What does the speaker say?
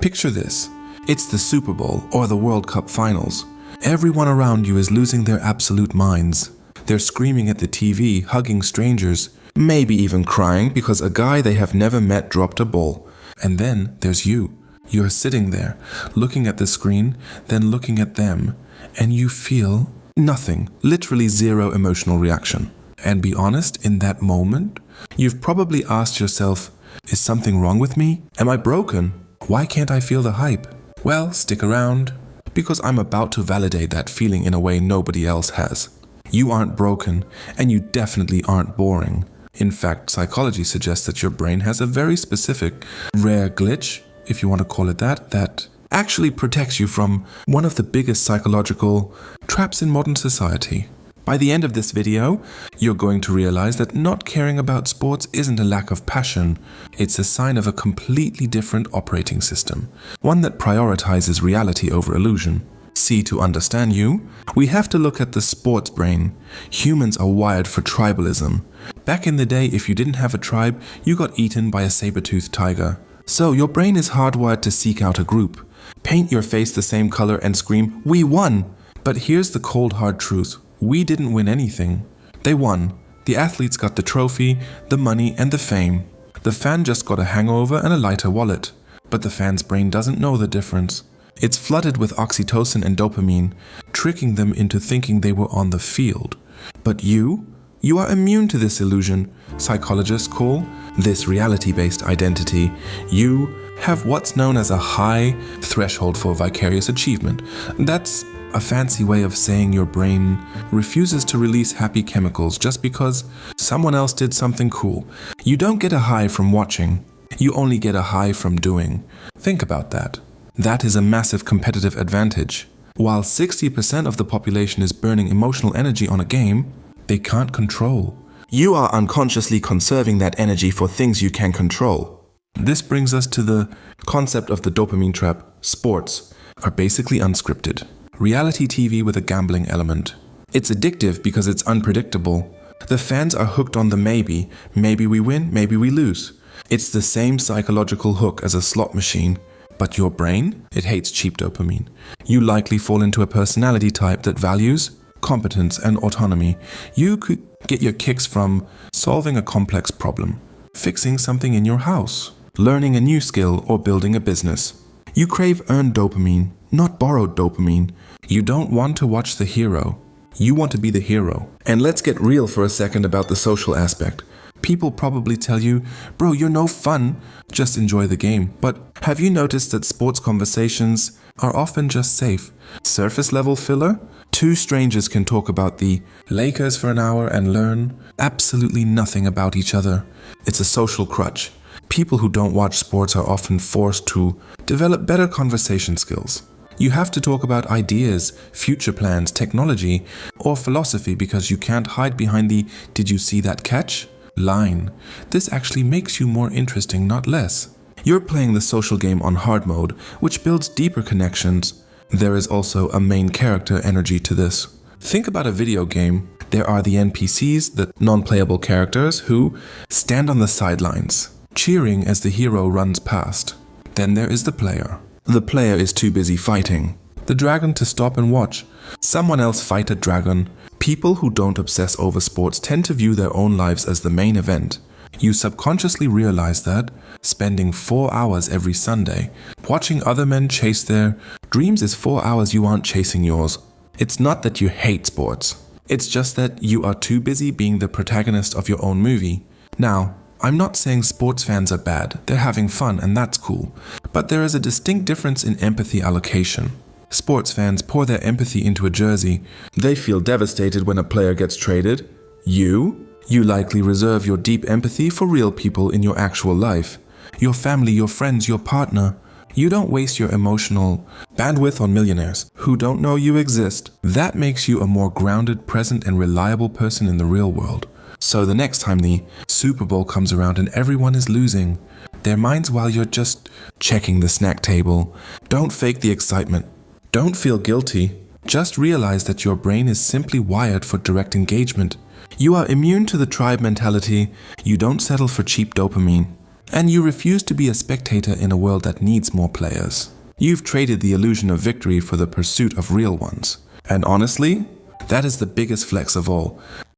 Picture this. It's the Super Bowl or the World Cup finals. Everyone around you is losing their absolute minds. They're screaming at the TV, hugging strangers, maybe even crying because a guy they have never met dropped a ball. And then there's you. You're sitting there, looking at the screen, then looking at them, and you feel nothing, literally zero emotional reaction. And be honest, in that moment, you've probably asked yourself, is something wrong with me? Am I broken? Why can't I feel the hype? Well, stick around, because I'm about to validate that feeling in a way nobody else has. You aren't broken, and you definitely aren't boring. In fact, psychology suggests that your brain has a very specific, rare glitch, if you want to call it that actually protects you from one of the biggest psychological traps in modern society. By the end of this video, you're going to realize that not caring about sports isn't a lack of passion. It's a sign of a completely different operating system, one that prioritizes reality over illusion. See, to understand you, we have to look at the sports brain. Humans are wired for tribalism. Back in the day, if you didn't have a tribe, you got eaten by a saber-toothed tiger. So your brain is hardwired to seek out a group. Paint your face the same color and scream, "We won!" But here's the cold hard truth. We didn't win anything. They won. The athletes got the trophy, the money, and the fame. The fan just got a hangover and a lighter wallet. But the fan's brain doesn't know the difference. It's flooded with oxytocin and dopamine, tricking them into thinking they were on the field. But you are immune to this illusion. Psychologists call this reality-based identity. You have what's known as a high threshold for vicarious achievement. That's a fancy way of saying your brain refuses to release happy chemicals just because someone else did something cool. You don't get a high from watching. You only get a high from doing. Think about that. That is a massive competitive advantage. While 60% of the population is burning emotional energy on a game they can't control, you are unconsciously conserving that energy for things you can control. This brings us to the concept of the dopamine trap. Sports are basically unscripted. Reality TV with a gambling element. It's addictive because it's unpredictable. The fans are hooked on the maybe. Maybe we win, maybe we lose. It's the same psychological hook as a slot machine. But your brain, it hates cheap dopamine. You likely fall into a personality type that values competence and autonomy. You could get your kicks from solving a complex problem, fixing something in your house, learning a new skill, or building a business. You crave earned dopamine, not borrowed dopamine. You don't want to watch the hero. You want to be the hero. And let's get real for a second about the social aspect. People probably tell you, bro, you're no fun, just enjoy the game. But have you noticed that sports conversations are often just safe, surface level filler? Two strangers can talk about the Lakers for an hour and learn absolutely nothing about each other. It's a social crutch. People who don't watch sports are often forced to develop better conversation skills. You have to talk about ideas, future plans, technology, or philosophy because you can't hide behind the "did you see that catch?" line. This actually makes you more interesting, not less. You're playing the social game on hard mode, which builds deeper connections. There is also a main character energy to this. Think about a video game. There are the NPCs, the non-playable characters, who stand on the sidelines, cheering as the hero runs past. Then there is the player. The player is too busy fighting the dragon to stop and watch someone else fight a dragon. People who don't obsess over sports tend to view their own lives as the main event. You subconsciously realize that spending 4 hours every Sunday watching other men chase their dreams is 4 hours you aren't chasing yours. It's not that you hate sports. It's just that you are too busy being the protagonist of your own movie. Now, I'm not saying sports fans are bad. They're having fun and that's cool. But there is a distinct difference in empathy allocation. Sports fans pour their empathy into a jersey. They feel devastated when a player gets traded. You likely reserve your deep empathy for real people in your actual life. Your family, your friends, your partner. You don't waste your emotional bandwidth on millionaires who don't know you exist. That makes you a more grounded, present, and reliable person in the real world. So the next time the Super Bowl comes around and everyone is losing their minds while you're just checking the snack table, don't fake the excitement. Don't feel guilty. Just realize that your brain is simply wired for direct engagement. You are immune to the tribe mentality. You don't settle for cheap dopamine. And you refuse to be a spectator in a world that needs more players. You've traded the illusion of victory for the pursuit of real ones. And honestly, that is the biggest flex of all.